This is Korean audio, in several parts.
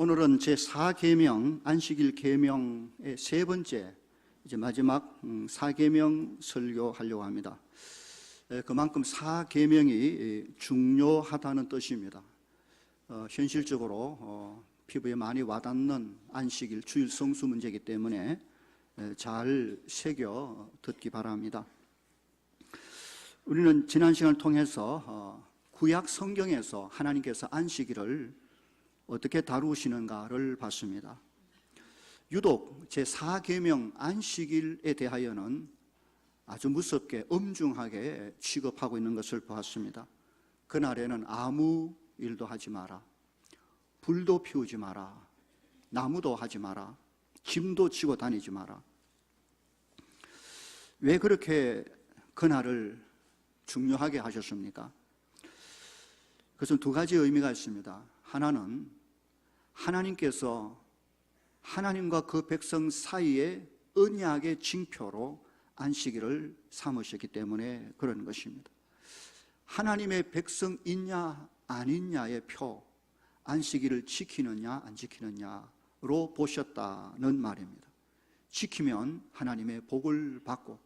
오늘은 제4계명 안식일 계명의 세 번째 이제 마지막 4계명 설교하려고 합니다. 그만큼 4계명이 중요하다는 뜻입니다. 현실적으로 피부에 많이 와닿는 안식일 주일 성수 문제이기 때문에 잘 새겨 듣기 바랍니다. 우리는 지난 시간을 통해서 구약 성경에서 하나님께서 안식일을 어떻게 다루시는가를 봤습니다. 유독 제4계명 안식일에 대하여는 아주 무섭게 엄중하게 취급하고 있는 것을 보았습니다. 그날에는 아무 일도 하지 마라, 불도 피우지 마라, 나무도 하지 마라, 짐도 지고 다니지 마라. 왜 그렇게 그날을 중요하게 하셨습니까? 그것은 두 가지 의미가 있습니다. 하나는 하나님께서 하나님과 그 백성 사이에 언약의 징표로 안식일을 삼으셨기 때문에 그런 것입니다. 하나님의 백성이냐 아니냐의 표, 안식일을 지키느냐 안 지키느냐로 보셨다는 말입니다. 지키면 하나님의 복을 받고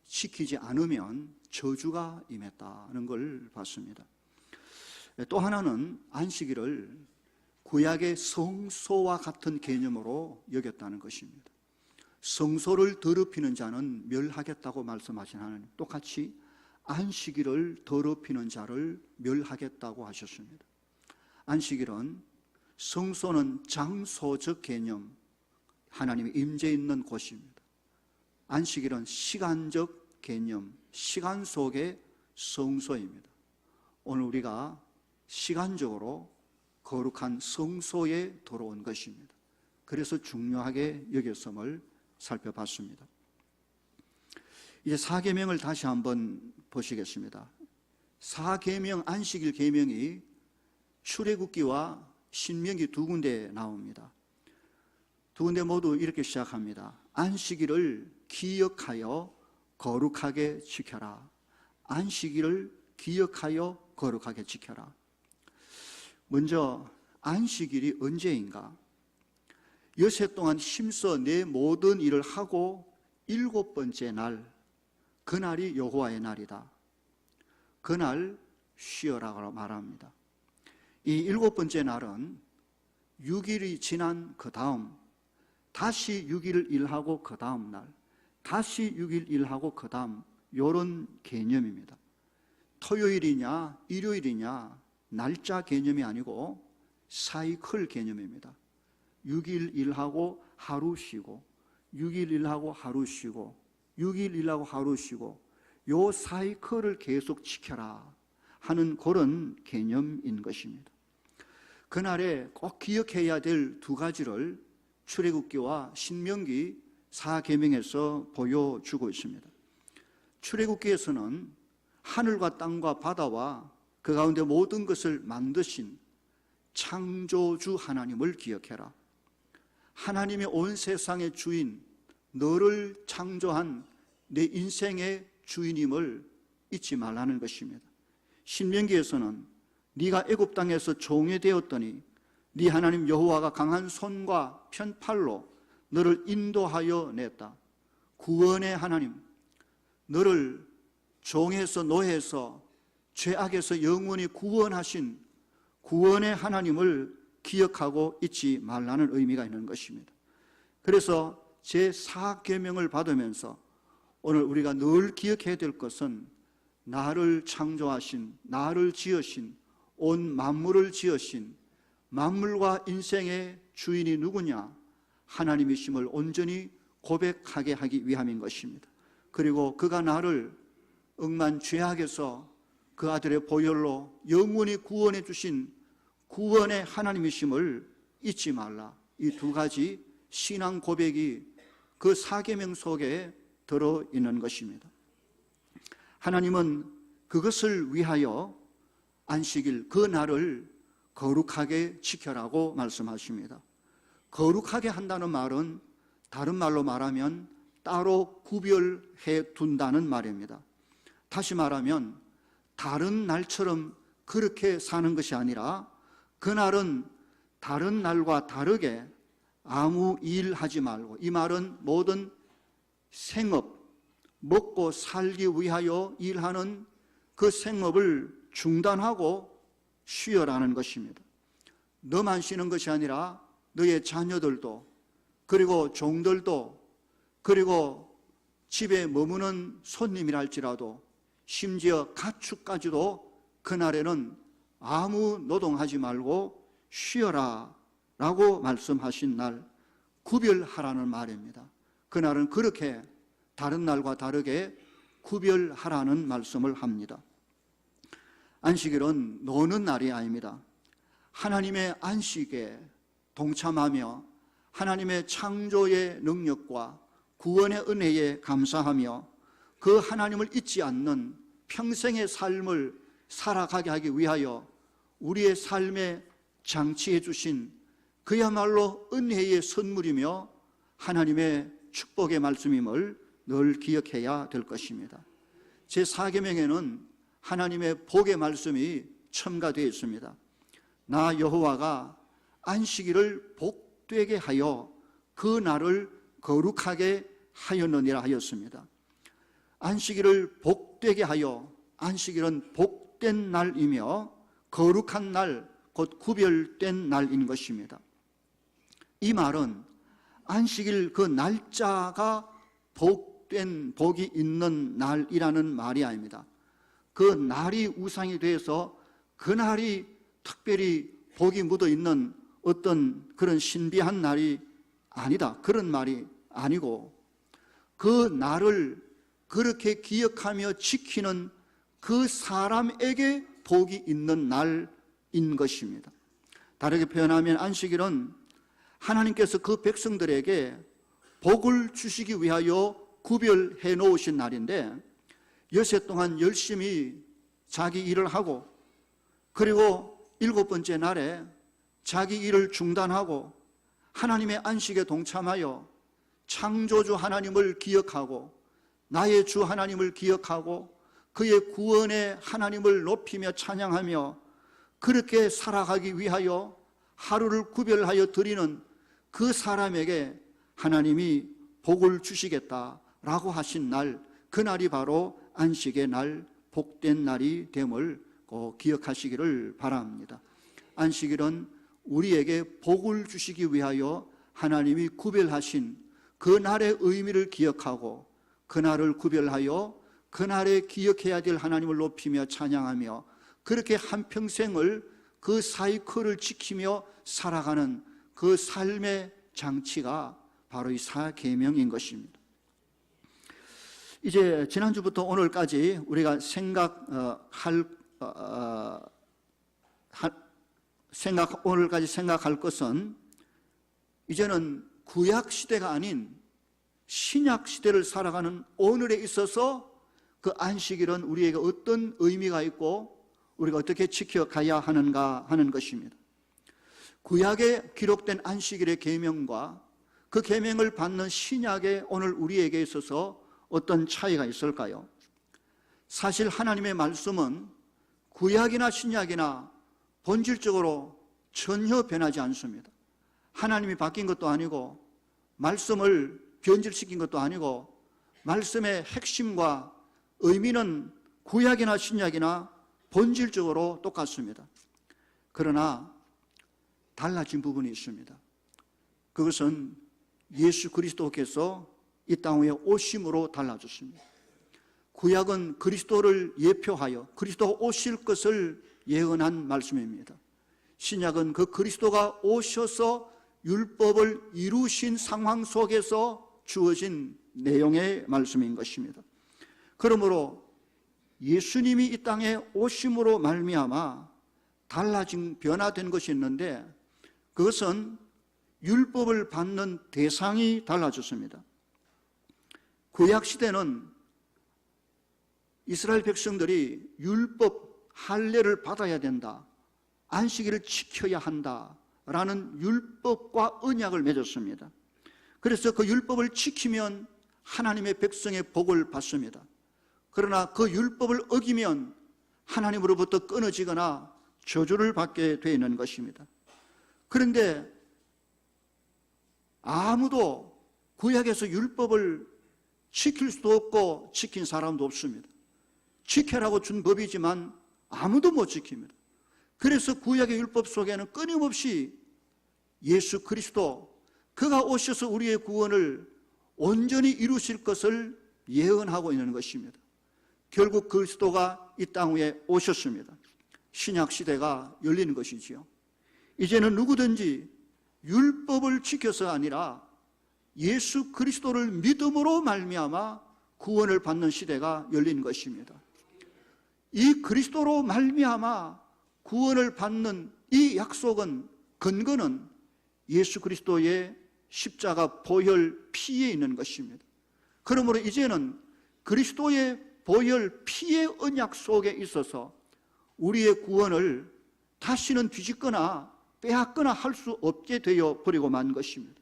지키지 않으면 저주가 임했다는 걸 봤습니다. 또 하나는 안식일을 구약의 성소와 같은 개념으로 여겼다는 것입니다. 성소를 더럽히는 자는 멸하겠다고 말씀하신 하나님, 똑같이 안식일을 더럽히는 자를 멸하겠다고 하셨습니다. 안식일은 성소는 장소적 개념, 하나님의 임재 있는 곳입니다. 안식일은 시간적 개념, 시간 속의 성소입니다. 오늘 우리가 시간적으로 거룩한 성소에 들어온 것입니다. 그래서 중요하게 여겼음을 살펴봤습니다. 이제 4계명을 다시 한번 보시겠습니다. 4계명 안식일 계명이 출애굽기와 신명기 두 군데에 나옵니다. 두 군데 모두 이렇게 시작합니다. 안식일을 기억하여 거룩하게 지켜라. 안식일을 기억하여 거룩하게 지켜라. 먼저 안식일이 언제인가? 여세 동안 힘써 내 모든 일을 하고 7번째 날, 그날이 여호와의 날이다. 그날 쉬어라고 말합니다. 이 7번째 날은 6일이 지난 그 다음, 다시 6일 일하고 그 다음 날, 다시 6일 일하고 그 다음, 이런 개념입니다. 토요일이냐 일요일이냐 날짜 개념이 아니고 사이클 개념입니다. 6일 일하고 하루 쉬고, 6일 일하고 하루 쉬고, 6일 일하고 하루 쉬고, 요 사이클을 계속 지켜라 하는 그런 개념인 것입니다. 그날에 꼭 기억해야 될 두 가지를 출애굽기와 신명기 4계명에서 보여주고 있습니다. 출애굽기에서는 하늘과 땅과 바다와 그 가운데 모든 것을 만드신 창조주 하나님을 기억해라. 하나님의 온 세상의 주인, 너를 창조한 내 인생의 주인임을 잊지 말라는 것입니다. 신명기에서는 네가 애굽 땅에서 종이 되었더니 네 하나님 여호와가 강한 손과 편팔로 너를 인도하여 냈다. 구원의 하나님, 너를 종에서 노예에서 죄악에서 영원히 구원하신 구원의 하나님을 기억하고 잊지 말라는 의미가 있는 것입니다. 그래서 제4계명을 받으면서 오늘 우리가 늘 기억해야 될 것은 나를 창조하신, 나를 지으신, 온 만물을 지으신 만물과 인생의 주인이 누구냐? 하나님이심을 온전히 고백하게 하기 위함인 것입니다. 그리고 그가 나를 억만 죄악에서 그 아들의 보혈로 영원히 구원해 주신 구원의 하나님이심을 잊지 말라. 이 두 가지 신앙 고백이 그 4계명 속에 들어있는 것입니다. 하나님은 그것을 위하여 안식일 그 날을 거룩하게 지켜라고 말씀하십니다. 거룩하게 한다는 말은 다른 말로 말하면 따로 구별해 둔다는 말입니다. 다시 말하면 다른 날처럼 그렇게 사는 것이 아니라 그날은 다른 날과 다르게 아무 일 하지 말고, 이 말은 모든 생업, 먹고 살기 위하여 일하는 그 생업을 중단하고 쉬어라는 것입니다. 너만 쉬는 것이 아니라 너의 자녀들도, 그리고 종들도, 그리고 집에 머무는 손님이랄지라도, 심지어 가축까지도 그날에는 아무 노동하지 말고 쉬어라 라고 말씀하신 날, 구별하라는 말입니다. 그날은 그렇게 다른 날과 다르게 구별하라는 말씀을 합니다. 안식일은 노는 날이 아닙니다. 하나님의 안식에 동참하며 하나님의 창조의 능력과 구원의 은혜에 감사하며 그 하나님을 잊지 않는 평생의 삶을 살아가게 하기 위하여 우리의 삶에 장치해 주신 그야말로 은혜의 선물이며 하나님의 축복의 말씀임을 늘 기억해야 될 것입니다. 제4계명에는 하나님의 복의 말씀이 첨가되어 있습니다. 나 여호와가 안식일을 복되게 하여 그 날을 거룩하게 하였느니라 하였습니다. 안식일을 복되게 하여, 안식일은 복된 날이며 거룩한 날, 곧 구별된 날인 것입니다. 이 말은 안식일 그 날짜가 복된, 복이 있는 날이라는 말이 아닙니다. 그 날이 우상이 돼서 그 날이 특별히 복이 묻어 있는 어떤 그런 신비한 날이 아니다, 그런 말이 아니고, 그 날을 그렇게 기억하며 지키는 그 사람에게 복이 있는 날인 것입니다. 다르게 표현하면 안식일은 하나님께서 그 백성들에게 복을 주시기 위하여 구별해 놓으신 날인데, 여세 동안 열심히 자기 일을 하고, 그리고 7번째 날에 자기 일을 중단하고 하나님의 안식에 동참하여 창조주 하나님을 기억하고 나의 주 하나님을 기억하고 그의 구원의 하나님을 높이며 찬양하며 그렇게 살아가기 위하여 하루를 구별하여 드리는 그 사람에게 하나님이 복을 주시겠다라고 하신 날, 그 날이 바로 안식의 날, 복된 날이 됨을 꼭 기억하시기를 바랍니다. 안식일은 우리에게 복을 주시기 위하여 하나님이 구별하신 그 날의 의미를 기억하고 그 날을 구별하여 그 날에 기억해야 될 하나님을 높이며 찬양하며 그렇게 한평생을 그 사이클을 지키며 살아가는 그 삶의 장치가 바로 이 사계명인 것입니다. 이제 지난주부터 오늘까지 우리가 오늘까지 생각할 것은 이제는 구약 시대가 아닌 신약 시대를 살아가는 오늘에 있어서 그 안식일은 우리에게 어떤 의미가 있고 우리가 어떻게 지켜가야 하는가 하는 것입니다. 구약에 기록된 안식일의 계명과 그 계명을 받는 신약의 오늘 우리에게 있어서 어떤 차이가 있을까요? 사실 하나님의 말씀은 구약이나 신약이나 본질적으로 전혀 변하지 않습니다. 하나님이 바뀐 것도 아니고 말씀을 변질시킨 것도 아니고 말씀의 핵심과 의미는 구약이나 신약이나 본질적으로 똑같습니다. 그러나 달라진 부분이 있습니다. 그것은 예수 그리스도께서 이 땅 위에 오심으로 달라졌습니다. 구약은 그리스도를 예표하여 그리스도가 오실 것을 예언한 말씀입니다. 신약은 그 그리스도가 오셔서 율법을 이루신 상황 속에서 주어진 내용의 말씀인 것입니다. 그러므로 예수님이 이 땅에 오심으로 말미암아 달라진 변화된 것이 있는데 그것은 율법을 받는 대상이 달라졌습니다. 구약 시대는 이스라엘 백성들이 율법 할례를 받아야 된다, 안식일을 지켜야 한다라는 율법과 언약을 맺었습니다. 그래서 그 율법을 지키면 하나님의 백성의 복을 받습니다. 그러나 그 율법을 어기면 하나님으로부터 끊어지거나 저주를 받게 되는 것입니다. 그런데 아무도 구약에서 율법을 지킬 수도 없고 지킨 사람도 없습니다. 지켜라고 준 법이지만 아무도 못 지킵니다. 그래서 구약의 율법 속에는 끊임없이 예수 그리스도, 그가 오셔서 우리의 구원을 온전히 이루실 것을 예언하고 있는 것입니다. 결국 그리스도가 이 땅 위에 오셨습니다. 신약 시대가 열리는 것이지요. 이제는 누구든지 율법을 지켜서 아니라 예수 그리스도를 믿음으로 말미암아 구원을 받는 시대가 열린 것입니다. 이 그리스도로 말미암아 구원을 받는 이 약속은, 근거는 예수 그리스도의 십자가 보혈 피에 있는 것입니다. 그러므로 이제는 그리스도의 보혈 피의 언약 속에 있어서 우리의 구원을 다시는 뒤집거나 빼앗거나 할 수 없게 되어 버리고 만 것입니다.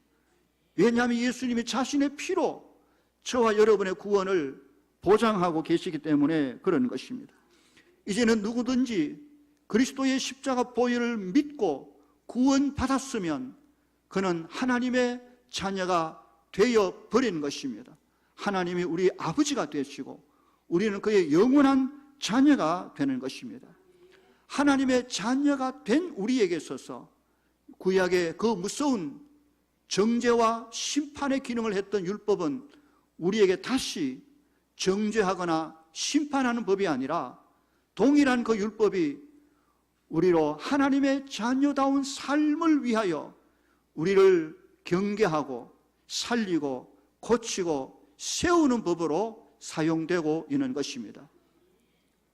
왜냐하면 예수님이 자신의 피로 저와 여러분의 구원을 보장하고 계시기 때문에 그런 것입니다. 이제는 누구든지 그리스도의 십자가 보혈을 믿고 구원받았으면 그는 하나님의 자녀가 되어 버린 것입니다. 하나님이 우리 아버지가 되시고 우리는 그의 영원한 자녀가 되는 것입니다. 하나님의 자녀가 된 우리에게 있어서 구약의 그 무서운 정죄와 심판의 기능을 했던 율법은 우리에게 다시 정죄하거나 심판하는 법이 아니라 동일한 그 율법이 우리로 하나님의 자녀다운 삶을 위하여 우리를 경계하고 살리고 고치고 세우는 법으로 사용되고 있는 것입니다.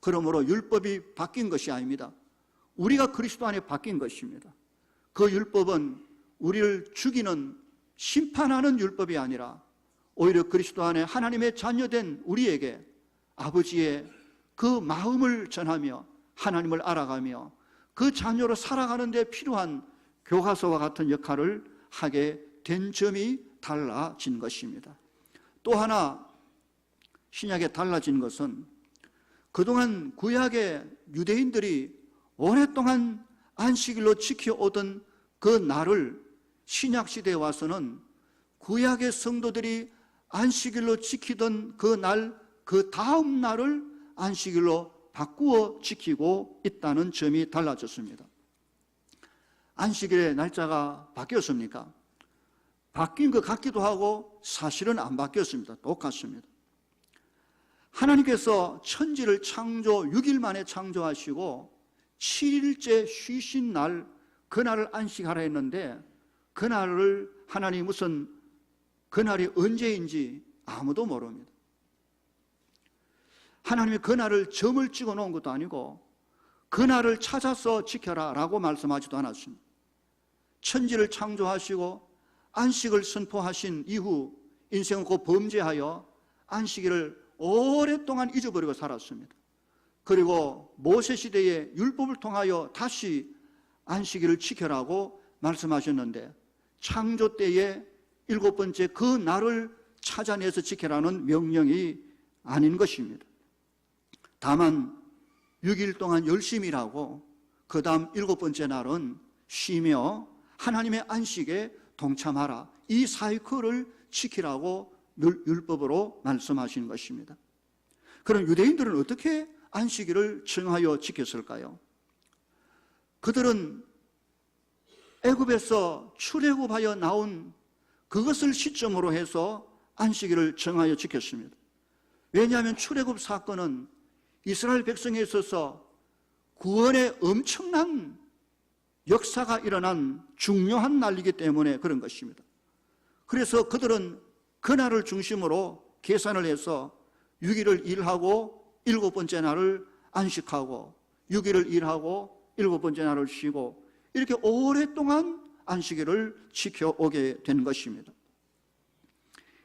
그러므로 율법이 바뀐 것이 아닙니다. 우리가 그리스도 안에 바뀐 것입니다. 그 율법은 우리를 죽이는, 심판하는 율법이 아니라 오히려 그리스도 안에 하나님의 자녀된 우리에게 아버지의 그 마음을 전하며 하나님을 알아가며 그 자녀로 살아가는 데 필요한 교과서와 같은 역할을 하게 된 점이 달라진 것입니다. 또 하나 신약에 달라진 것은 그동안 구약의 유대인들이 오랫동안 안식일로 지켜오던 그 날을 신약 시대에 와서는 구약의 성도들이 안식일로 지키던 그 날, 그 다음 날을 안식일로 바꾸어 지키고 있다는 점이 달라졌습니다. 안식일의 날짜가 바뀌었습니까? 바뀐 것 같기도 하고 사실은 안 바뀌었습니다. 똑같습니다. 하나님께서 천지를 창조 6일 만에 창조하시고 7일째 쉬신 날, 그날을 안식하라 했는데 그날을 하나님이 무슨 그날이 언제인지 아무도 모릅니다. 하나님이 그날을 점을 찍어 놓은 것도 아니고 그날을 찾아서 지켜라 라고 말씀하지도 않았습니다. 천지를 창조하시고 안식을 선포하신 이후 인생은 곧 범죄하여 안식일을 오랫동안 잊어버리고 살았습니다. 그리고 모세 시대에 율법을 통하여 다시 안식일을 지켜라고 말씀하셨는데 창조 때에 7번째 그 날을 찾아내서 지켜라는 명령이 아닌 것입니다. 다만 6일 동안 열심히 일하고 그 다음 7번째 날은 쉬며 하나님의 안식에 동참하라, 이 사이클을 지키라고 율법으로 말씀하신 것입니다. 그럼 유대인들은 어떻게 안식일을 정하여 지켰을까요? 그들은 애굽에서 출애굽하여 나온 그것을 시점으로 해서 안식일을 정하여 지켰습니다. 왜냐하면 출애굽 사건은 이스라엘 백성에 있어서 구원의 엄청난 역사가 일어난 중요한 날이기 때문에 그런 것입니다. 그래서 그들은 그날을 중심으로 계산을 해서 6일을 일하고 7번째 날을 안식하고 6일을 일하고 7번째 날을 쉬고 이렇게 오랫동안 안식일을 지켜오게 된 것입니다.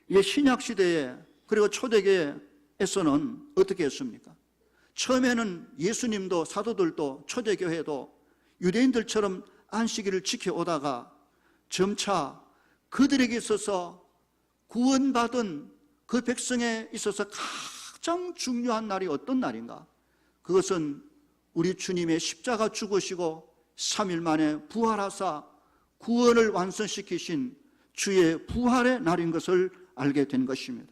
이게 신약 시대에 그리고 초대교회에서는 어떻게 했습니까? 처음에는 예수님도 사도들도 초대교회도 유대인들처럼 안식일을 지켜오다가 점차 그들에게 있어서 구원받은 그 백성에 있어서 가장 중요한 날이 어떤 날인가? 그것은 우리 주님의 십자가 죽으시고 3일 만에 부활하사 구원을 완성시키신 주의 부활의 날인 것을 알게 된 것입니다.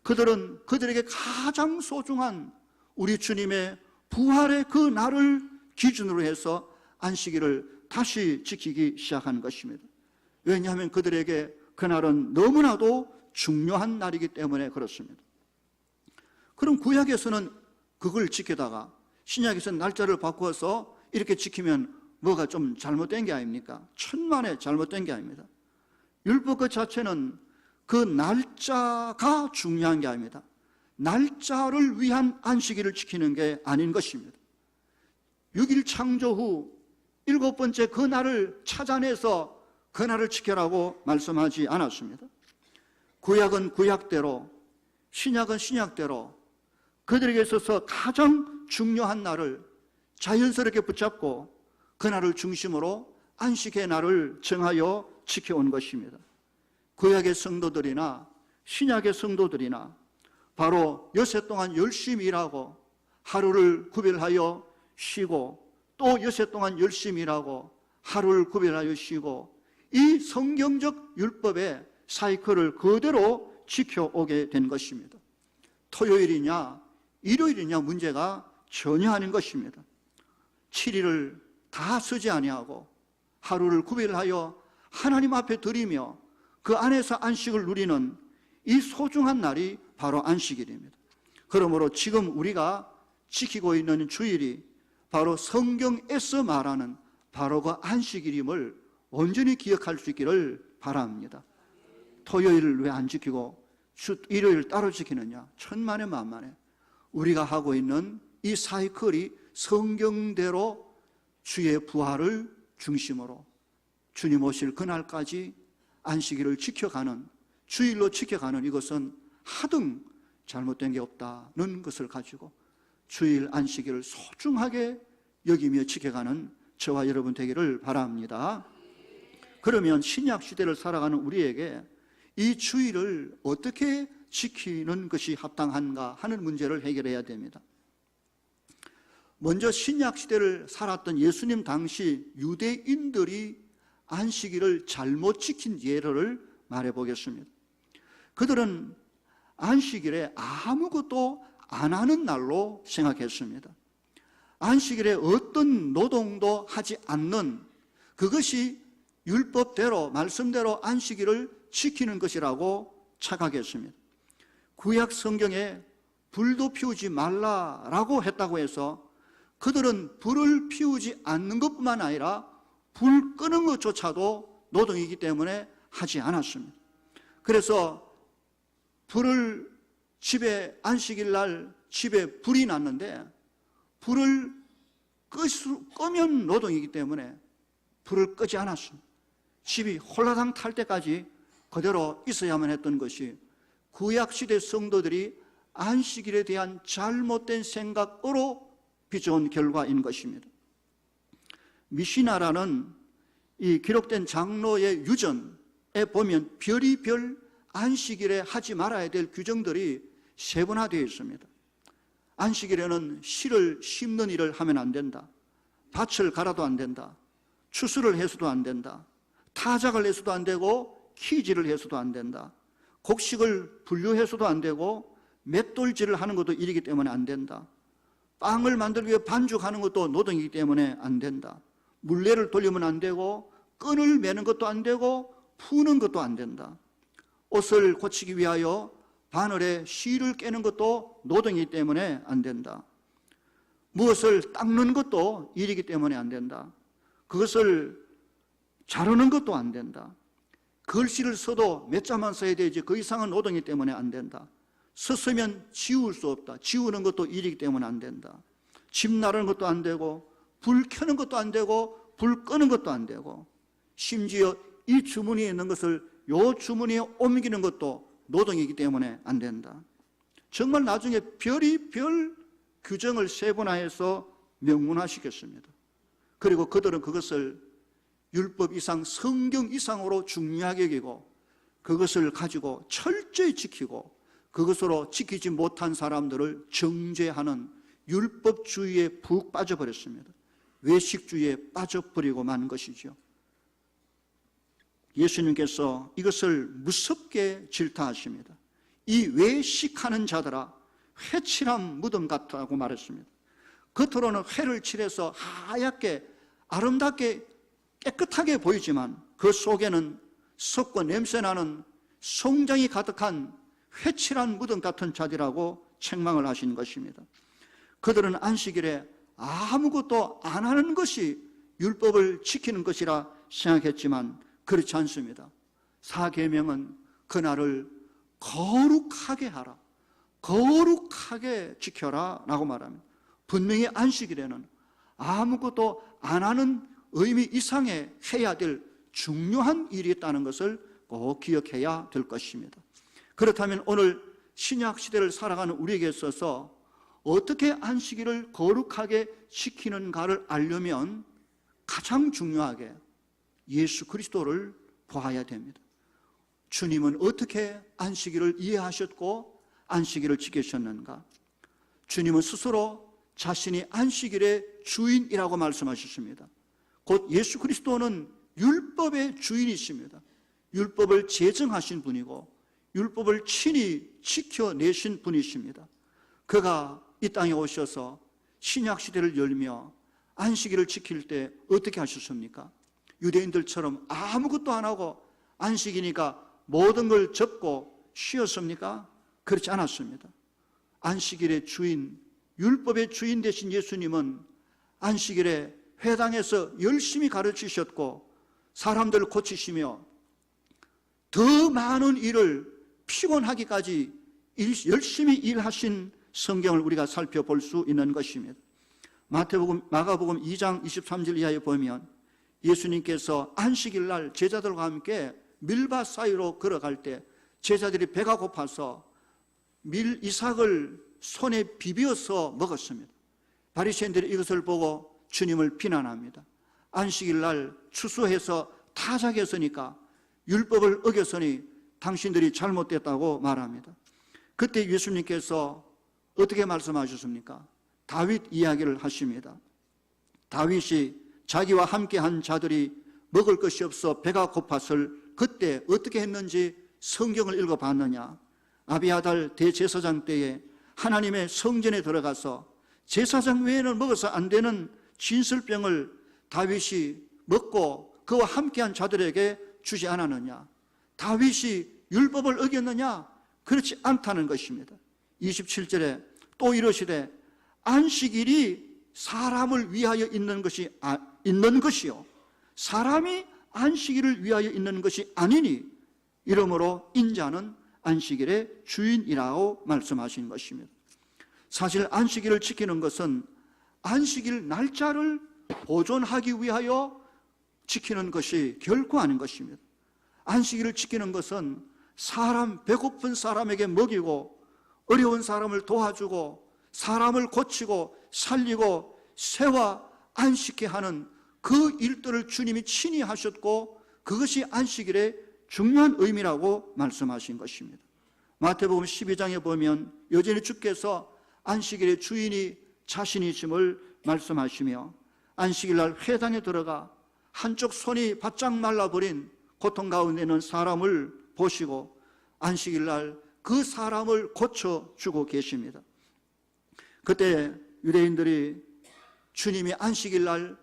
그들은 그들에게 가장 소중한 우리 주님의 부활의 그 날을 기준으로 해서 안식일을 다시 지키기 시작한 것입니다. 왜냐하면 그들에게 그날은 너무나도 중요한 날이기 때문에 그렇습니다. 그럼 구약에서는 그걸 지키다가 신약에서는 날짜를 바꿔서 이렇게 지키면 뭐가 좀 잘못된 게 아닙니까? 천만에 잘못된 게 아닙니다. 율법 그 자체는 그 날짜가 중요한 게 아닙니다. 날짜를 위한 안식일을 지키는 게 아닌 것입니다. 6일 창조 후 7번째 그 날을 찾아내서 그 날을 지켜라고 말씀하지 않았습니다. 구약은 구약대로, 신약은 신약대로 그들에게 있어서 가장 중요한 날을 자연스럽게 붙잡고 그 날을 중심으로 안식의 날을 정하여 지켜온 것입니다. 구약의 성도들이나 신약의 성도들이나 바로 여세 동안 열심히 일하고 하루를 구별하여 쉬고 또 여세 동안 열심히 일하고 하루를 구별하여 쉬고 이 성경적 율법의 사이클을 그대로 지켜오게 된 것입니다. 토요일이냐 일요일이냐 문제가 전혀 아닌 것입니다. 7일을 다 쓰지 아니하고 하루를 구별하여 하나님 앞에 드리며 그 안에서 안식을 누리는 이 소중한 날이 바로 안식일입니다. 그러므로 지금 우리가 지키고 있는 주일이 바로 성경에서 말하는 바로 그 안식일임을 온전히 기억할 수 있기를 바랍니다. 토요일을 왜 안 지키고 일요일 따로 지키느냐? 천만에 만만에 우리가 하고 있는 이 사이클이 성경대로 주의 부활을 중심으로 주님 오실 그날까지 안식일을 지켜가는 주일로 지켜가는 이것은 하등 잘못된 게 없다는 것을 가지고 주일 안식일을 소중하게 여기며 지켜가는 저와 여러분 되기를 바랍니다. 그러면 신약 시대를 살아가는 우리에게 이 주일을 어떻게 지키는 것이 합당한가 하는 문제를 해결해야 됩니다. 먼저 신약 시대를 살았던 예수님 당시 유대인들이 안식일을 잘못 지킨 예를 말해 보겠습니다. 그들은 안식일에 아무것도 안 하는 날로 생각했습니다. 안식일에 어떤 노동도 하지 않는 그것이 율법대로 말씀대로 안식일을 지키는 것이라고 착각했습니다. 구약 성경에 불도 피우지 말라라고 했다고 해서 그들은 불을 피우지 않는 것뿐만 아니라 불 끄는 것조차도 노동이기 때문에 하지 않았습니다. 그래서 불을 집에 안식일 날 집에 불이 났는데 불을 끄면 노동이기 때문에 불을 끄지 않았습니다. 집이 홀라당 탈 때까지 그대로 있어야만 했던 것이 구약시대 성도들이 안식일에 대한 잘못된 생각으로 빚어온 결과인 것입니다. 미시나라는 이 기록된 장로의 유전에 보면 별의별 안식일에 하지 말아야 될 규정들이 세분화되어 있습니다. 안식일에는 씨를 심는 일을 하면 안 된다. 밭을 갈아도 안 된다. 추수를 해서도 안 된다. 타작을 해서도 안 되고 키질을 해서도 안 된다. 곡식을 분류해서도 안 되고 맷돌질을 하는 것도 일이기 때문에 안 된다. 빵을 만들기 위해 반죽하는 것도 노동이기 때문에 안 된다. 물레를 돌리면 안 되고 끈을 매는 것도 안 되고 푸는 것도 안 된다. 옷을 고치기 위하여 바늘에 실을 깨는 것도 노동이기 때문에 안 된다. 무엇을 닦는 것도 일이기 때문에 안 된다. 그것을 자르는 것도 안 된다. 글씨를 써도 몇 자만 써야 되지 그 이상은 노동이기 때문에 안 된다. 썼으면 지울 수 없다. 지우는 것도 일이기 때문에 안 된다. 집 나르는 것도 안 되고 불 켜는 것도 안 되고 불 끄는 것도 안 되고 심지어 이 주머니에 있는 것을 요 주머니에 옮기는 것도 노동이기 때문에 안 된다. 정말 나중에 별의별 규정을 세분화해서 명문화시켰습니다. 그리고 그들은 그것을 율법 이상, 성경 이상으로 중요하게 여기고 그것을 가지고 철저히 지키고 그것으로 지키지 못한 사람들을 정죄하는 율법주의에 푹 빠져버렸습니다. 외식주의에 빠져버리고 만 것이죠. 예수님께서 이것을 무섭게 질타하십니다. 이 외식하는 자들아, 회칠한 무덤 같다고 말했습니다. 겉으로는 회를 칠해서 하얗게 아름답게 깨끗하게 보이지만 그 속에는 썩고 냄새나는 송장이 가득한 회칠한 무덤 같은 자들이라고 책망을 하신 것입니다. 그들은 안식일에 아무것도 안 하는 것이 율법을 지키는 것이라 생각했지만 그렇지 않습니다. 사계명은 그날을 거룩하게 하라, 거룩하게 지켜라 라고 말합니다. 분명히 안식일에는 아무것도 안 하는 의미 이상의 해야 될 중요한 일이 있다는 것을 꼭 기억해야 될 것입니다. 그렇다면 오늘 신약 시대를 살아가는 우리에게 있어서 어떻게 안식일을 거룩하게 지키는가를 알려면 가장 중요하게 예수 그리스도를 보아야 됩니다. 주님은 어떻게 안식일을 이해하셨고 안식일을 지키셨는가? 주님은 스스로 자신이 안식일의 주인이라고 말씀하셨습니다. 곧 예수 그리스도는 율법의 주인이십니다. 율법을 제정하신 분이고 율법을 친히 지켜내신 분이십니다. 그가 이 땅에 오셔서 신약시대를 열며 안식일을 지킬 때 어떻게 하셨습니까? 유대인들처럼 아무것도 안 하고 안식이니까 모든 걸 접고 쉬었습니까? 그렇지 않았습니다. 안식일의 주인, 율법의 주인 되신 예수님은 안식일에 회당에서 열심히 가르치셨고 사람들을 고치시며 더 많은 일을 피곤하기까지 열심히 일하신 성경을 우리가 살펴볼 수 있는 것입니다. 마가복음 2장 23절 이하에 보면 예수님께서 안식일 날 제자들과 함께 밀밭 사이로 걸어갈 때 제자들이 배가 고파서 밀 이삭을 손에 비벼서 먹었습니다. 바리새인들이 이것을 보고 주님을 비난합니다. 안식일 날 추수해서 타작했으니까 율법을 어겼으니 당신들이 잘못됐다고 말합니다. 그때 예수님께서 어떻게 말씀하셨습니까? 다윗 이야기를 하십니다. 다윗이 자기와 함께한 자들이 먹을 것이 없어 배가 고팠을 그때 어떻게 했는지 성경을 읽어봤느냐? 아비아달 대제사장 때에 하나님의 성전에 들어가서 제사장 외에는 먹어서 안 되는 진설병을 다윗이 먹고 그와 함께한 자들에게 주지 않았느냐? 다윗이 율법을 어겼느냐? 그렇지 않다는 것입니다. 27절에 또 이러시되 안식일이 사람을 위하여 있는 것이요 사람이 안식일을 위하여 있는 것이 아니니 이러므로 인자는 안식일의 주인이라고 말씀하신 것입니다. 사실 안식일을 지키는 것은 안식일 날짜를 보존하기 위하여 지키는 것이 결코 아닌 것입니다. 안식일을 지키는 것은 배고픈 사람에게 먹이고 어려운 사람을 도와주고 사람을 고치고 살리고 세와 안식케 하는 그 일들을 주님이 친히 하셨고 그것이 안식일의 중요한 의미라고 말씀하신 것입니다. 마태복음 12장에 보면 여전히 주께서 안식일의 주인이 자신이심을 말씀하시며 안식일 날 회당에 들어가 한쪽 손이 바짝 말라버린 고통 가운데 있는 사람을 보시고 안식일 날 그 사람을 고쳐주고 계십니다. 그때 유대인들이 주님이 안식일 날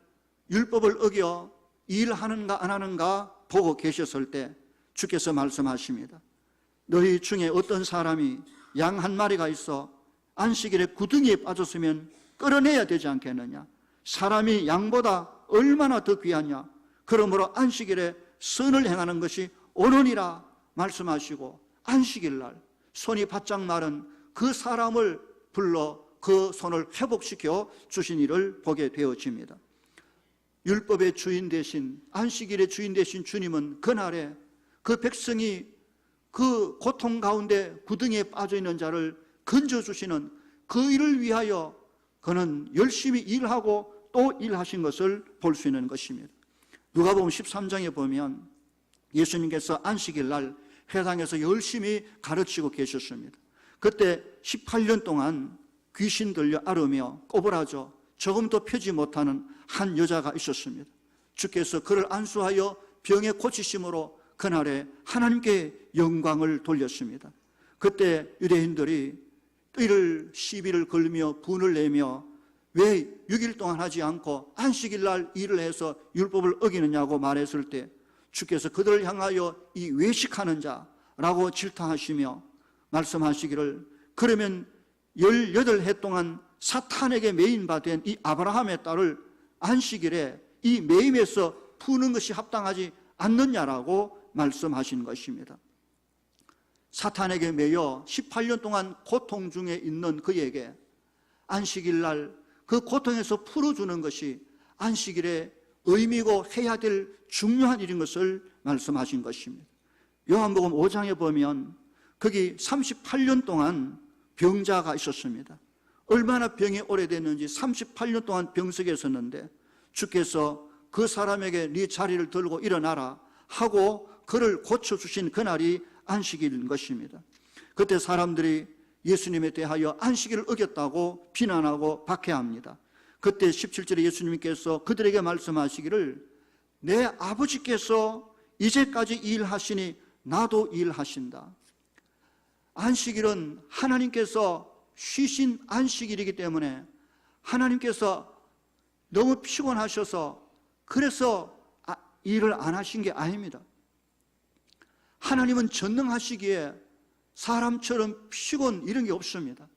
율법을 어겨 일하는가 안 하는가 보고 계셨을 때 주께서 말씀하십니다. 너희 중에 어떤 사람이 양 한 마리가 있어 안식일에 구덩이에 빠졌으면 끌어내야 되지 않겠느냐? 사람이 양보다 얼마나 더 귀하냐? 그러므로 안식일에 선을 행하는 것이 옳으니라 말씀하시고 안식일 날 손이 바짝 마른 그 사람을 불러 그 손을 회복시켜 주신 일을 보게 되어집니다. 율법의 주인 되신 안식일의 주인 되신 주님은 그날에 그 백성이 그 고통 가운데 구덩이에 빠져 있는 자를 건져주시는 그 일을 위하여 그는 열심히 일하고 또 일하신 것을 볼 수 있는 것입니다. 누가복음 13장에 보면 예수님께서 안식일 날 회당에서 열심히 가르치고 계셨습니다. 그때 18년 동안 귀신 들려 앓으며 꼬부라져 조금도 펴지 못하는 한 여자가 있었습니다. 주께서 그를 안수하여 병에 고치심으로 그날에 하나님께 영광을 돌렸습니다. 그때 유대인들이 뜰을 시비를 걸며 분을 내며 왜 6일 동안 하지 않고 안식일 날 일을 해서 율법을 어기느냐고 말했을 때 주께서 그들을 향하여 이 외식하는 자라고 질타하시며 말씀하시기를, 그러면 18해 동안 사탄에게 매인받은 이 아브라함의 딸을 안식일에 이 매임에서 푸는 것이 합당하지 않느냐라고 말씀하신 것입니다. 사탄에게 매여 18년 동안 고통 중에 있는 그에게 안식일 날 그 고통에서 풀어주는 것이 안식일의 의미고 해야 될 중요한 일인 것을 말씀하신 것입니다. 요한복음 5장에 보면 거기 38년 동안 병자가 있었습니다. 얼마나 병이 오래됐는지 38년 동안 병석에 있었는데 주께서 그 사람에게 네 자리를 들고 일어나라 하고 그를 고쳐주신 그날이 안식일인 것입니다. 그때 사람들이 예수님에 대하여 안식일을 어겼다고 비난하고 박해합니다. 그때 17절에 예수님께서 그들에게 말씀하시기를, 내 아버지께서 이제까지 일하시니 나도 일하신다. 안식일은 하나님께서 쉬신 안식일이기 때문에 하나님께서 너무 피곤하셔서 그래서 일을 안 하신 게 아닙니다. 하나님은 전능하시기에 사람처럼 피곤 이런 게 없습니다.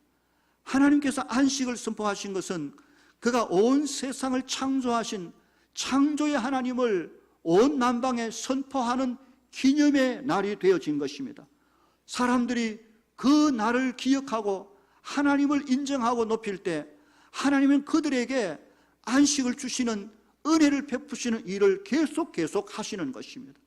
하나님께서 안식을 선포하신 것은 그가 온 세상을 창조하신 창조의 하나님을 온 남방에 선포하는 기념의 날이 되어진 것입니다. 사람들이 그 날을 기억하고 하나님을 인정하고 높일 때 하나님은 그들에게 안식을 주시는, 은혜를 베푸시는 일을 계속 하시는 것입니다.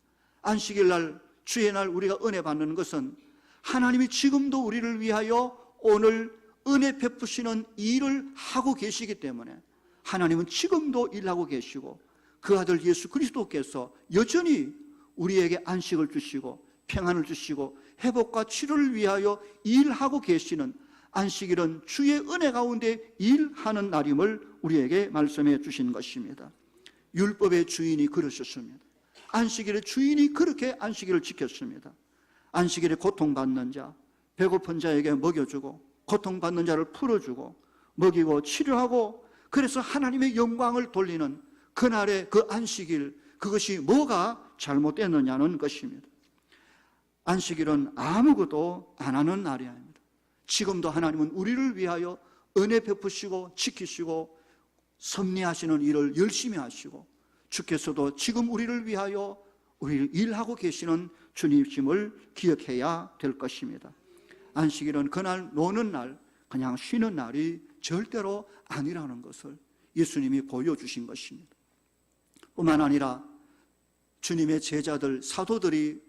안식일 날, 주의 날 우리가 은혜 받는 것은 하나님이 지금도 우리를 위하여 오늘 은혜 베푸시는 일을 하고 계시기 때문에 하나님은 지금도 일하고 계시고 그 아들 예수 그리스도께서 여전히 우리에게 안식을 주시고 평안을 주시고 회복과 치료를 위하여 일하고 계시는, 안식일은 주의 은혜 가운데 일하는 날임을 우리에게 말씀해 주신 것입니다. 율법의 주인이 그러셨습니다. 안식일의 주인이 그렇게 안식일을 지켰습니다. 안식일에 고통받는 자, 배고픈 자에게 먹여주고 고통받는 자를 풀어주고 먹이고 치료하고, 그래서 하나님의 영광을 돌리는 그날의 그 안식일, 그것이 뭐가 잘못됐느냐는 것입니다. 안식일은 아무것도 안 하는 날이 아닙니다. 지금도 하나님은 우리를 위하여 은혜 베푸시고 지키시고 섭리하시는 일을 열심히 하시고 주께서도 지금 우리를 위하여 우리를 일하고 계시는 주님임을 기억해야 될 것입니다. 안식일은 그날 노는 날, 그냥 쉬는 날이 절대로 아니라는 것을 예수님이 보여주신 것입니다. 뿐만 아니라 주님의 제자들, 사도들이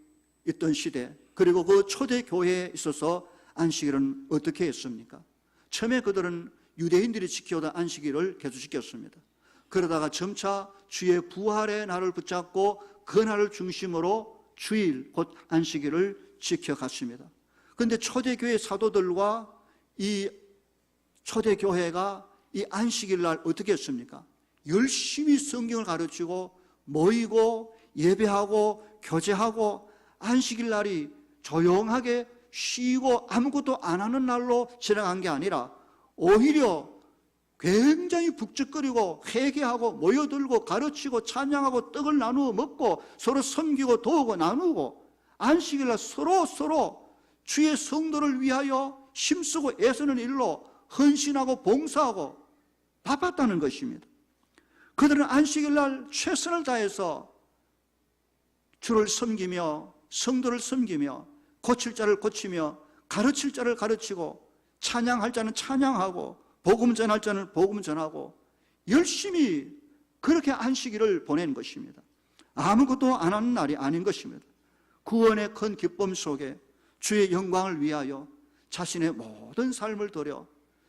있던 시대, 그리고 그 초대교회에 있어서 안식일은 어떻게 했습니까? 처음에 그들은 유대인들이 지켜오던 안식일을 계속 지켰습니다. 그러다가 점차 주의 부활의 날을 붙잡고 그 날을 중심으로 주일, 곧 안식일을 지켜갔습니다. 그런데 초대교회 사도들과 이 초대교회가 이 안식일 날 어떻게 했습니까? 열심히 성경을 가르치고 모이고 예배하고 교제하고 안식일 날이 조용하게 쉬고 아무것도 안 하는 날로 지나간 게 아니라 오히려 굉장히 북적거리고 회개하고 모여들고 가르치고 찬양하고 떡을 나누어 먹고 서로 섬기고 도우고 나누고 안식일 날 서로 주의 성도를 위하여 힘쓰고 애쓰는 일로 헌신하고 봉사하고 바빴다는 것입니다. 그들은 안식일 날 최선을 다해서 주를 섬기며 성도를 섬기며 고칠 자를 고치며 가르칠 자를 가르치고 찬양할 자는 찬양하고 복음 전할 자는 복음 전하고 열심히 그렇게 안식일을 보낸 것입니다. 아무것도 안 하는 날이 아닌 것입니다. 구원의 큰 기쁨 속에 주의 영광을 위하여 자신의 모든 삶을 들여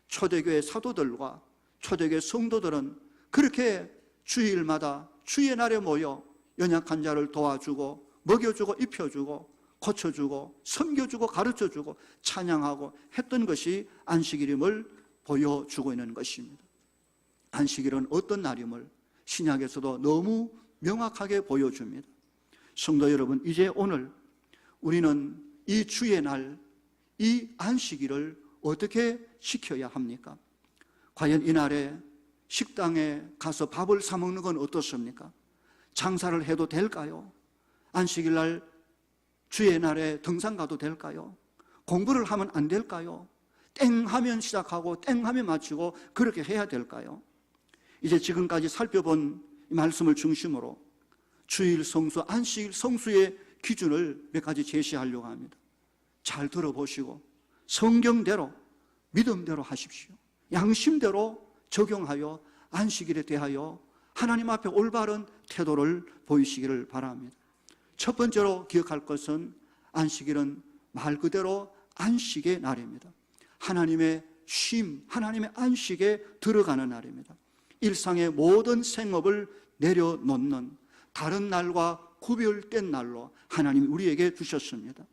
초대교회 사도들과 초대교회 성도들은 그렇게 주일마다 주의 날에 모여 연약한 자를 도와주고 먹여주고 입혀주고 고쳐주고 섬겨주고 가르쳐주고 찬양하고 했던 것이 안식일임을 보여주고 있는 것입니다. 안식일은 어떤 날임을 신약에서도 너무 명확하게 보여줍니다. 성도 여러분, 이제 오늘 우리는 이 주의 날, 이 안식일을 어떻게 지켜야 합니까? 과연 이날에 식당에 가서 밥을 사 먹는 건 어떻습니까? 장사를 해도 될까요? 안식일 날 주의 날에 등산 가도 될까요? 공부를 하면 안 될까요? 땡 하면 시작하고 땡 하면 마치고 그렇게 해야 될까요? 이제 지금까지 살펴본 이 말씀을 중심으로 주일 성수, 안식일 성수의 기준을 몇 가지 제시하려고 합니다. 잘 들어보시고 성경대로, 믿음대로 하십시오. 양심대로 적용하여 안식일에 대하여 하나님 앞에 올바른 태도를 보이시기를 바랍니다. 첫 번째로 기억할 것은 안식일은 말 그대로 안식의 날입니다. 하나님의 쉼, 하나님의 안식에 들어가는 날입니다. 일상의 모든 생업을 내려놓는 다른 날과 구별된 날로 하나님이 우리에게 주셨습니다.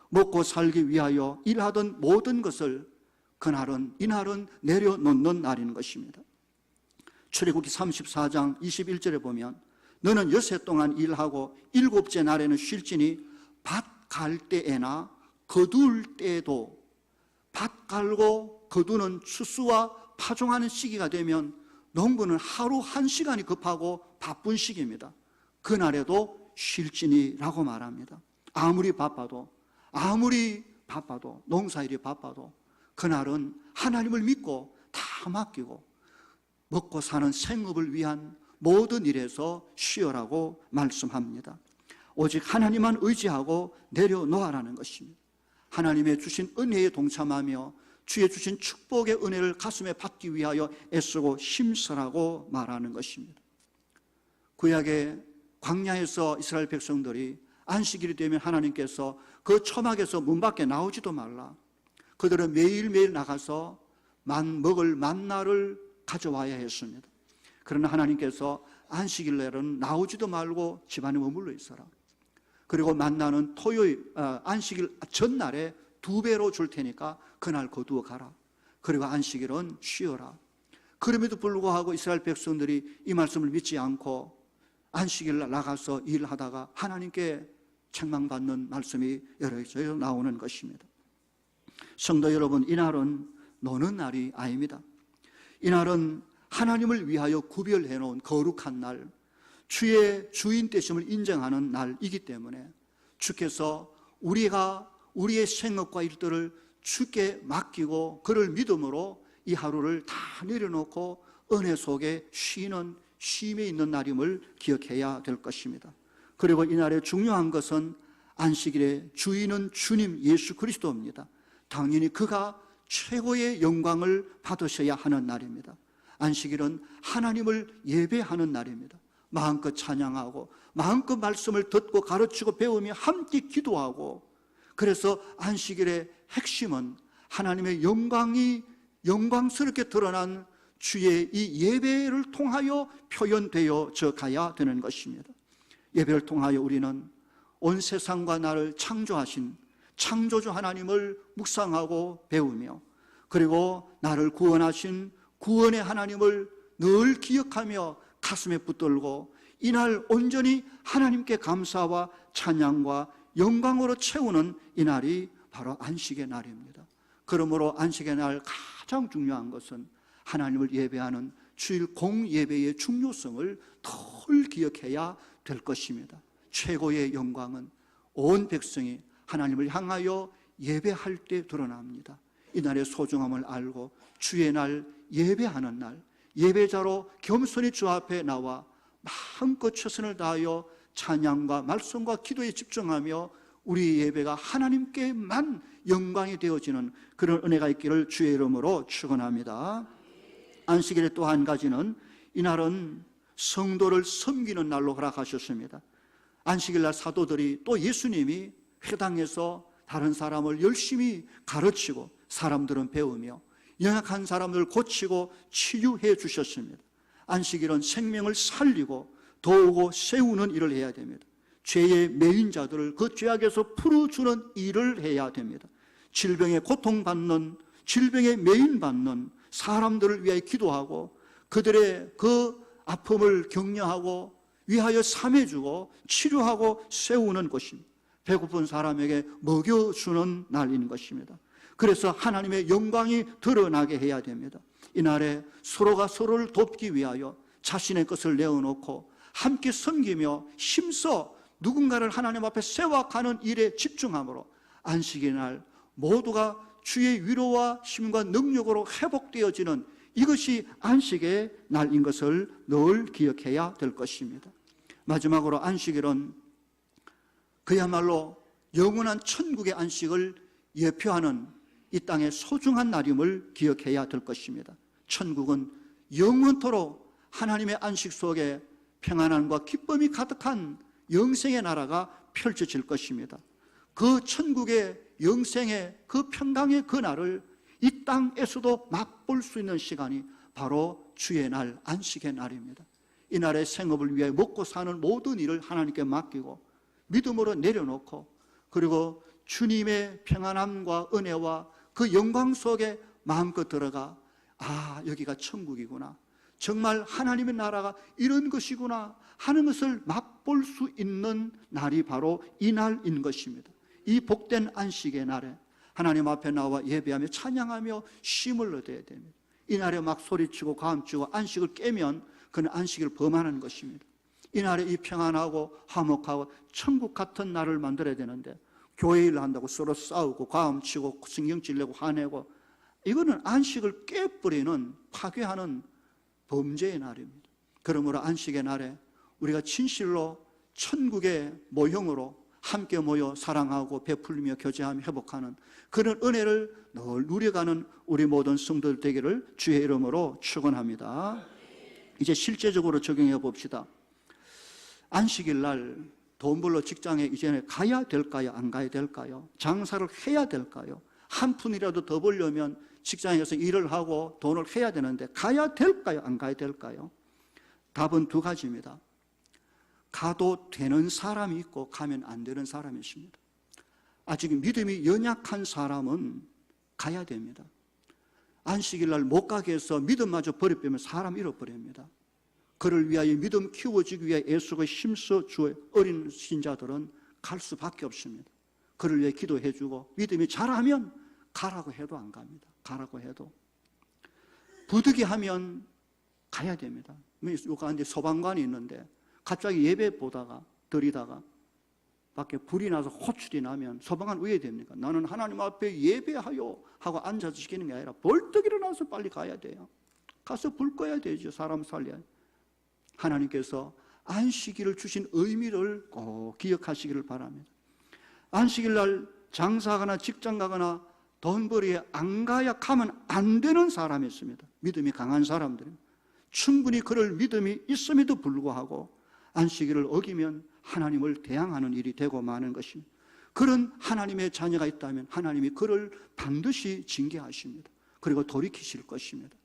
먹고 살기 위하여 일하던 모든 것을 그날은, 이날은 내려놓는 날인 것입니다. 출애굽기 34장 21절에 보면 너는 여세 동안 일하고 일곱째 날에는 쉴지니 밭 갈 때에나 거둘 때에도, 밭 갈고 거두는 추수와 파종하는 시기가 되면 농부는 하루 1시간이 급하고 바쁜 시기입니다. 그날에도 쉴지니라고 말합니다. 아무리 바빠도 농사일이 바빠도 그날은 하나님을 믿고 다 맡기고 먹고 사는 생업을 위한 모든 일에서 쉬어라고 말씀합니다. 오직 하나님만 의지하고 내려놓아라는 것입니다. 하나님의 주신 은혜에 동참하며 주의 주신 축복의 은혜를 가슴에 받기 위하여 애쓰고 힘쓰라고 말하는 것입니다. 구약의 광야에서 이스라엘 백성들이 안식일이 되면 하나님께서 그 초막에서 문 밖에 나오지도 말라, 그들은 매일매일 나가서 먹을 만나를 가져와야 했습니다. 그러나 하나님께서 안식일 날은 나오지도 말고 집안에 머물러 있어라. 그리고 만나는 안식일 전날에 2배로 줄 테니까 그날 거두어 가라. 그리고 안식일은 쉬어라. 그럼에도 불구하고 이스라엘 백성들이 이 말씀을 믿지 않고 안식일 날 나가서 일하다가 하나님께 책망받는 말씀이 여러 개 나오는 것입니다. 성도 여러분, 이날은 노는 날이 아닙니다. 이날은 하나님을 위하여 구별해 놓은 거룩한 날, 주의 주인 되심을 인정하는 날이기 때문에 주께서 우리의 생업과 일들을 주께 맡기고 그를 믿음으로 이 하루를 다 내려놓고 은혜 속에 쉬는 쉼에 있는 날임을 기억해야 될 것입니다. 그리고 이날의 중요한 것은 안식일의 주인은 주님 예수 그리스도입니다. 당연히 그가 최고의 영광을 받으셔야 하는 날입니다. 안식일은 하나님을 예배하는 날입니다. 마음껏 찬양하고 마음껏 말씀을 듣고 가르치고 배우며 함께 기도하고, 그래서 안식일의 핵심은 하나님의 영광스럽게 드러난 주의 이 예배를 통하여 표현되어져 가야 되는 것입니다. 예배를 통하여 우리는 온 세상과 나를 창조하신 창조주 하나님을 묵상하고 배우며, 그리고 나를 구원하신 구원의 하나님을 늘 기억하며 가슴에 붙들고 이날 온전히 하나님께 감사와 찬양과 영광으로 채우는 이날이 바로 안식의 날입니다. 그러므로 안식의 날 가장 중요한 것은 하나님을 예배하는 주일 공예배의 중요성을 덜 기억해야 될 것입니다. 최고의 영광은 온 백성이 하나님을 향하여 예배할 때 드러납니다. 이날의 소중함을 알고 주의 날, 예배하는 날, 예배자로 겸손히 주 앞에 나와 마음껏 최선을 다하여 찬양과 말씀과 기도에 집중하며 우리 예배가 하나님께만 영광이 되어지는 그런 은혜가 있기를 주의 이름으로 축원합니다. 안식일의 또 한 가지는 이날은 성도를 섬기는 날로 허락하셨습니다. 안식일 날 사도들이 또 예수님이 회당에서 다른 사람을 열심히 가르치고 사람들은 배우며 연약한 사람을 고치고 치유해 주셨습니다. 안식일은 생명을 살리고 도우고 세우는 일을 해야 됩니다. 죄의 매인 자들을 그 죄악에서 풀어주는 일을 해야 됩니다. 질병에 고통받는, 질병에 매인받는 사람들을 위하여 기도하고 그들의 그 아픔을 격려하고 위하여 삼해주고 치료하고 세우는 것입니다. 배고픈 사람에게 먹여주는 날인 것입니다. 그래서 하나님의 영광이 드러나게 해야 됩니다. 이날에 서로가 서로를 돕기 위하여 자신의 것을 내어놓고 함께 섬기며 힘써 누군가를 하나님 앞에 세워가는 일에 집중함으로 안식의 날 모두가 주의 위로와 힘과 능력으로 회복되어지는 이것이 안식의 날인 것을 늘 기억해야 될 것입니다. 마지막으로 안식일은 그야말로 영원한 천국의 안식을 예표하는 이 땅의 소중한 날임을 기억해야 될 것입니다. 천국은 영원토록 하나님의 안식 속에 평안함과 기쁨이 가득한 영생의 나라가 펼쳐질 것입니다. 그 천국의 영생의 그 평강의 그 날을 이 땅에서도 맛볼 수 있는 시간이 바로 주의 날, 안식의 날입니다. 이 날의 생업을 위해 먹고 사는 모든 일을 하나님께 맡기고 믿음으로 내려놓고 그리고 주님의 평안함과 은혜와 그 영광 속에 마음껏 들어가 여기가 천국이구나, 정말 하나님의 나라가 이런 것이구나 하는 것을 맛볼 수 있는 날이 바로 이 날인 것입니다. 이 복된 안식의 날에 하나님 앞에 나와 예배하며 찬양하며 쉼을 얻어야 됩니다. 이 날에 막 소리치고 가음치고 안식을 깨면 그는 안식을 범하는 것입니다. 이 날에 이 평안하고 화목하고 천국 같은 날을 만들어야 되는데 교회 일을 한다고 서로 싸우고 가음치고 신경질 내고 화내고, 이거는 안식을 깨버리는 파괴하는 범죄의 날입니다. 그러므로 안식의 날에 우리가 진실로 천국의 모형으로 함께 모여 사랑하고 베풀며 교제하며 회복하는 그런 은혜를 늘 누려가는 우리 모든 성도들 되기를 주의 이름으로 축원합니다. 이제 실제적으로 적용해 봅시다. 안식일 날 돈 벌러 직장에 이전에 가야 될까요? 안 가야 될까요? 장사를 해야 될까요? 한 푼이라도 더 벌려면 직장에 가서 일을 하고 돈을 해야 되는데 가야 될까요? 안 가야 될까요? 답은 두 가지입니다. 가도 되는 사람이 있고 가면 안 되는 사람이 있습니다. 아직 믿음이 연약한 사람은 가야 됩니다. 안식일 날 못 가게 해서 믿음마저 버려빼면 사람 잃어버립니다. 그를 위하여 믿음 키워주기 위해 애쓰고 힘써 주의 어린 신자들은 갈 수밖에 없습니다. 그를 위해 기도해주고 믿음이 자라면 가라고 해도 안 갑니다. 가라고 해도 부득이하면 가야 됩니다. 요 가운데 소방관이 있는데 갑자기 예배 보다가 들이다가 밖에 불이 나서 호출이 나면 소방관 왜 됩니까? 나는 하나님 앞에 예배하여 하고 앉아서 시키는 게 아니라 벌떡 일어나서 빨리 가야 돼요. 가서 불 꺼야 되죠. 사람 살려야. 하나님께서 안식일을 주신 의미를 꼭 기억하시기를 바랍니다. 안식일 날 장사하거나 직장 가거나 돈벌이에 안 가야 가면 안 되는 사람이 있습니다. 믿음이 강한 사람들은 충분히 그럴 믿음이 있음에도 불구하고 안식일을 어기면 하나님을 대항하는 일이 되고 마는 것입니다. 그런 하나님의 자녀가 있다면 하나님이 그를 반드시 징계하십니다. 그리고 돌이키실 것입니다.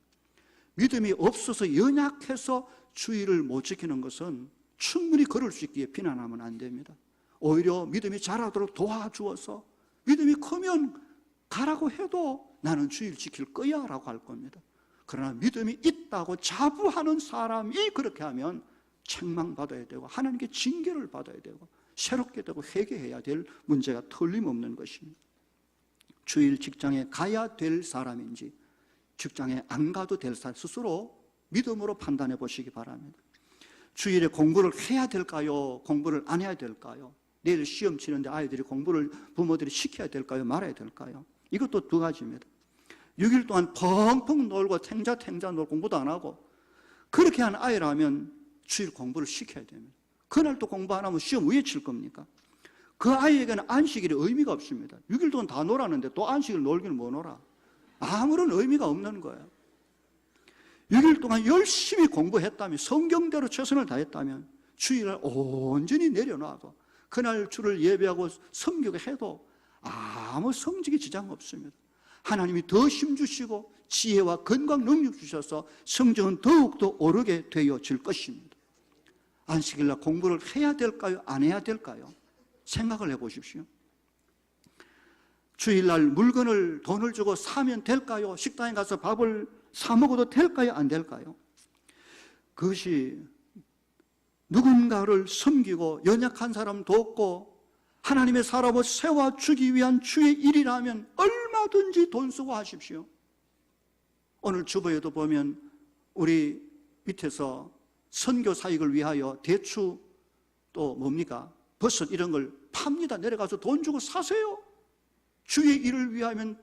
믿음이 없어서 연약해서 주의를 못 지키는 것은 충분히 그럴 수 있기에 비난하면 안 됩니다. 오히려 믿음이 자라도록 도와주어서 믿음이 크면 가라고 해도 나는 주의를 지킬 거야 라고 할 겁니다. 그러나 믿음이 있다고 자부하는 사람이 그렇게 하면 책망받아야 되고 하나님께 징계를 받아야 되고 새롭게 되고 회개해야 될 문제가 틀림없는 것입니다. 주일 직장에 가야 될 사람인지 직장에 안 가도 될 사람 스스로 믿음으로 판단해 보시기 바랍니다. 주일에 공부를 해야 될까요? 공부를 안 해야 될까요? 내일 시험 치는데 아이들이 공부를 부모들이 시켜야 될까요? 말아야 될까요? 이것도 두 가지입니다. 6일 동안 펑펑 놀고 탱자 놀고 공부도 안 하고 그렇게 한 아이라면 주일 공부를 시켜야 됩니다. 그날 또 공부 안 하면 시험 왜 칠 겁니까? 그 아이에게는 안식일이 의미가 없습니다. 6일 동안 다 놀았는데 또 안식일 놀기는 뭐 놀아? 아무런 의미가 없는 거예요. 6일 동안 열심히 공부했다면 성경대로 최선을 다했다면 주일날 온전히 내려놔도 그날 주를 예배하고 섬기고 해도 아무 성직에 지장 없습니다. 하나님이 더 힘주시고 지혜와 건강 능력 주셔서 성적은 더욱더 오르게 되어질 것입니다. 안식일날 공부를 해야 될까요? 안 해야 될까요? 생각을 해보십시오. 주일날 물건을 돈을 주고 사면 될까요? 식당에 가서 밥을 사 먹어도 될까요? 안 될까요? 그것이 누군가를 섬기고 연약한 사람 돕고 하나님의 사람을 세워주기 위한 주의 일이라면 얼마든지 돈 쓰고 하십시오. 오늘 주보에도 보면 우리 밑에서 선교 사역을 위하여 대추 또 뭡니까? 버섯 이런 걸 팝니다. 내려가서 돈 주고 사세요. 주의 일을 위하면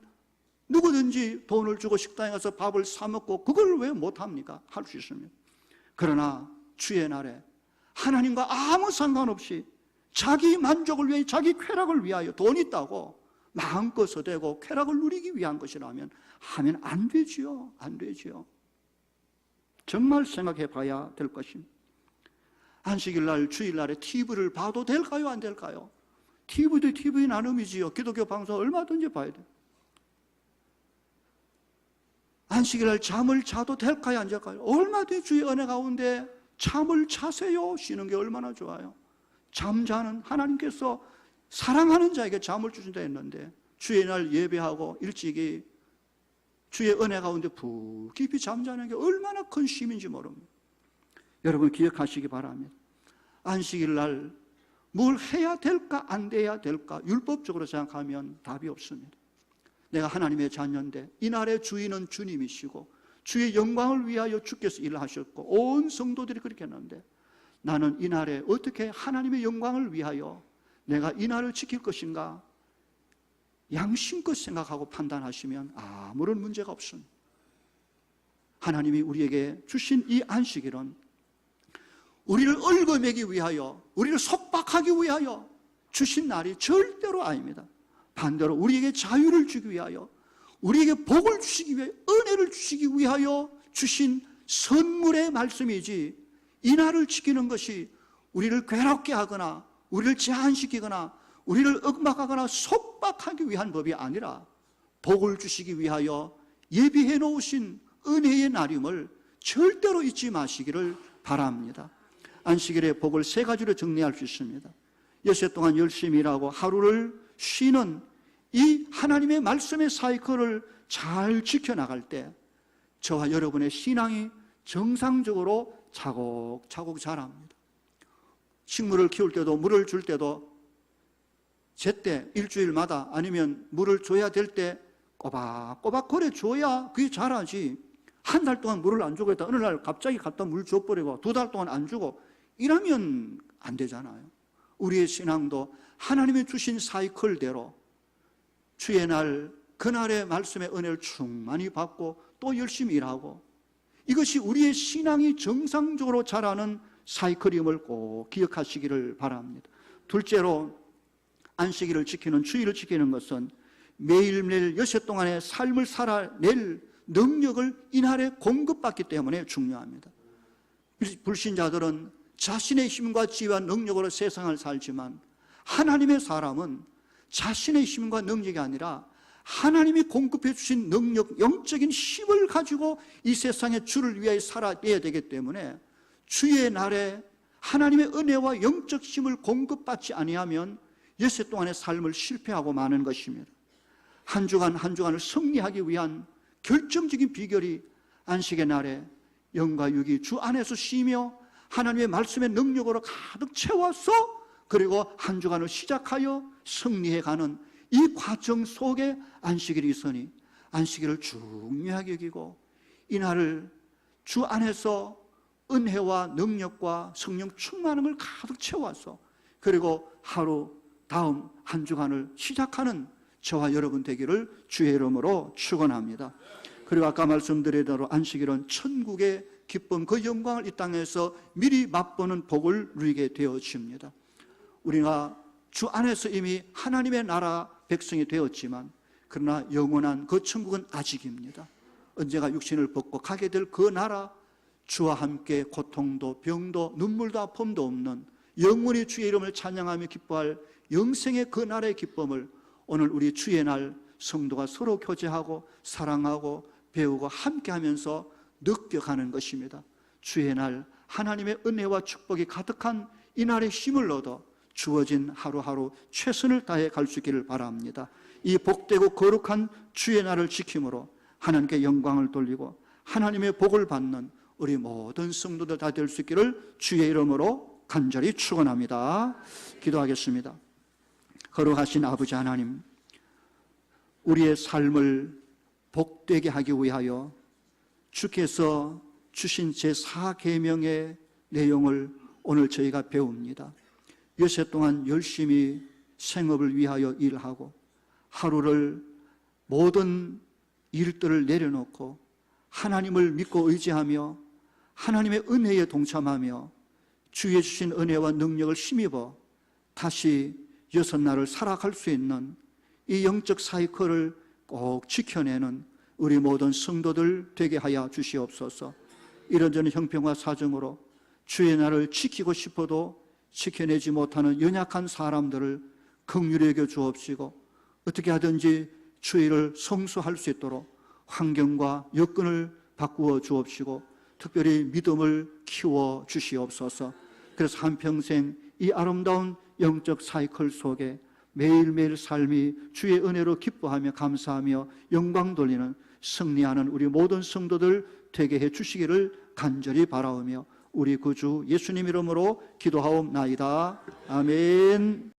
누구든지 돈을 주고 식당에 가서 밥을 사 먹고 그걸 왜 못합니까? 할 수 있습니다. 그러나 주의 날에 하나님과 아무 상관없이 자기 만족을 위해 자기 쾌락을 위하여 돈 있다고 마음껏 서대고 쾌락을 누리기 위한 것이라면 하면 안 되지요. 안 되지요. 정말 생각해 봐야 될 것입니다. 안식일 날 주일날에 TV를 봐도 될까요? 안 될까요? TV도 TV 나눔이지요. 기독교 방송 얼마든지 봐야 돼요. 안식일 날 잠을 자도 될까요? 안 될까요? 얼마든지 주의 은혜 가운데 잠을 자세요. 쉬는 게 얼마나 좋아요. 잠자는 하나님께서 사랑하는 자에게 잠을 주신다 했는데 주의 날 예배하고 일찍이 주의 은혜 가운데 푹 깊이 잠자는 게 얼마나 큰 쉼인지 모릅니다. 여러분 기억하시기 바랍니다. 안식일 날 뭘 해야 될까 안 돼야 될까 율법적으로 생각하면 답이 없습니다. 내가 하나님의 자녀인데 이날의 주인은 주님이시고 주의 영광을 위하여 주께서 일하셨고 온 성도들이 그렇게 했는데 나는 이날에 어떻게 하나님의 영광을 위하여 내가 이날을 지킬 것인가 양심껏 생각하고 판단하시면 아무런 문제가 없습니다. 하나님이 우리에게 주신 이 안식일은 우리를 얽어매기 위하여 우리를 속박하기 위하여 주신 날이 절대로 아닙니다. 반대로 우리에게 자유를 주기 위하여 우리에게 복을 주시기 위하여 은혜를 주시기 위하여 주신 선물의 말씀이지 이 날을 지키는 것이 우리를 괴롭게 하거나 우리를 제한시키거나 우리를 억막하거나 속박하기 위한 법이 아니라 복을 주시기 위하여 예비해 놓으신 은혜의 날임을 절대로 잊지 마시기를 바랍니다. 안식일의 복을 세 가지로 정리할 수 있습니다. 여세 동안 열심히 일하고 하루를 쉬는 이 하나님의 말씀의 사이클을 잘 지켜나갈 때 저와 여러분의 신앙이 정상적으로 차곡차곡 자랍니다. 식물을 키울 때도 물을 줄 때도 제때 일주일마다 아니면 물을 줘야 될 때 꼬박꼬박 거려 줘야 그게 자라지. 한 달 동안 물을 안 주고 있다 어느 날 갑자기 갖다 물 줘버리고 두 달 동안 안 주고 이러면 안 되잖아요. 우리의 신앙도 하나님이 주신 사이클대로 주의 날 그날의 말씀의 은혜를 충만히 받고 또 열심히 일하고 이것이 우리의 신앙이 정상적으로 자라는 사이클임을 꼭 기억하시기를 바랍니다. 둘째로 안식일을 지키는 주일을 지키는 것은 매일매일 여세 동안의 삶을 살아낼 능력을 이날에 공급받기 때문에 중요합니다. 불신자들은 자신의 힘과 지혜와 능력으로 세상을 살지만 하나님의 사람은 자신의 힘과 능력이 아니라 하나님이 공급해 주신 능력, 영적인 힘을 가지고 이 세상의 주를 위하여 살아내야 되기 때문에 주의 날에 하나님의 은혜와 영적 힘을 공급받지 아니하면 엿새 동안의 삶을 실패하고 마는 것입니다. 한 주간 한 주간을 승리하기 위한 결정적인 비결이 안식의 날에 영과 육이 주 안에서 쉬며 하나님의 말씀의 능력으로 가득 채워서 그리고 한 주간을 시작하여 승리해가는 이 과정 속에 안식일이 있으니 안식일을 중요하게 여기고 이 날을 주 안에서 은혜와 능력과 성령 충만함을 가득 채워서 그리고 하루 다음 한 주간을 시작하는 저와 여러분 되기를 주의 이름으로 축원합니다. 그리고 아까 말씀드린 대로 안식일은 천국의 기쁨 그 영광을 이 땅에서 미리 맛보는 복을 누리게 되어집니다. 우리가 주 안에서 이미 하나님의 나라 백성이 되었지만 그러나 영원한 그 천국은 아직입니다. 언제가 육신을 벗고 가게 될 그 나라 주와 함께 고통도 병도 눈물도 아픔도 없는 영원히 주의 이름을 찬양하며 기뻐할 영생의 그 나라의 기쁨을 오늘 우리 주의 날 성도가 서로 교제하고 사랑하고 배우고 함께하면서 느껴가는 것입니다. 주의 날 하나님의 은혜와 축복이 가득한 이 날의 힘을 얻어 주어진 하루하루 최선을 다해 갈 수 있기를 바랍니다. 이 복되고 거룩한 주의 날을 지킴으로 하나님께 영광을 돌리고 하나님의 복을 받는 우리 모든 성도들 다 될 수 있기를 주의 이름으로 간절히 축원합니다. 기도하겠습니다. 거룩하신 아버지 하나님, 우리의 삶을 복되게 하기 위하여 주께서 주신 제4계명의 내용을 오늘 저희가 배웁니다. 여세 동안 열심히 생업을 위하여 일하고 하루를 모든 일들을 내려놓고 하나님을 믿고 의지하며 하나님의 은혜에 동참하며 주의 주신 은혜와 능력을 힘입어 다시 6날을 살아갈 수 있는 이 영적 사이클을 꼭 지켜내는 우리 모든 성도들 되게 하여 주시옵소서. 이런저런 형편과 사정으로 주의 날을 지키고 싶어도 지켜내지 못하는 연약한 사람들을 긍휼히 여겨 주옵시고 어떻게 하든지 주의를 성수할 수 있도록 환경과 여건을 바꾸어 주옵시고 특별히 믿음을 키워 주시옵소서. 그래서 한평생 이 아름다운 영적 사이클 속에 매일매일 삶이 주의 은혜로 기뻐하며 감사하며 영광 돌리는 승리하는 우리 모든 성도들 되게 해 주시기를 간절히 바라오며 우리 구주 예수님 이름으로 기도하옵나이다. 아멘.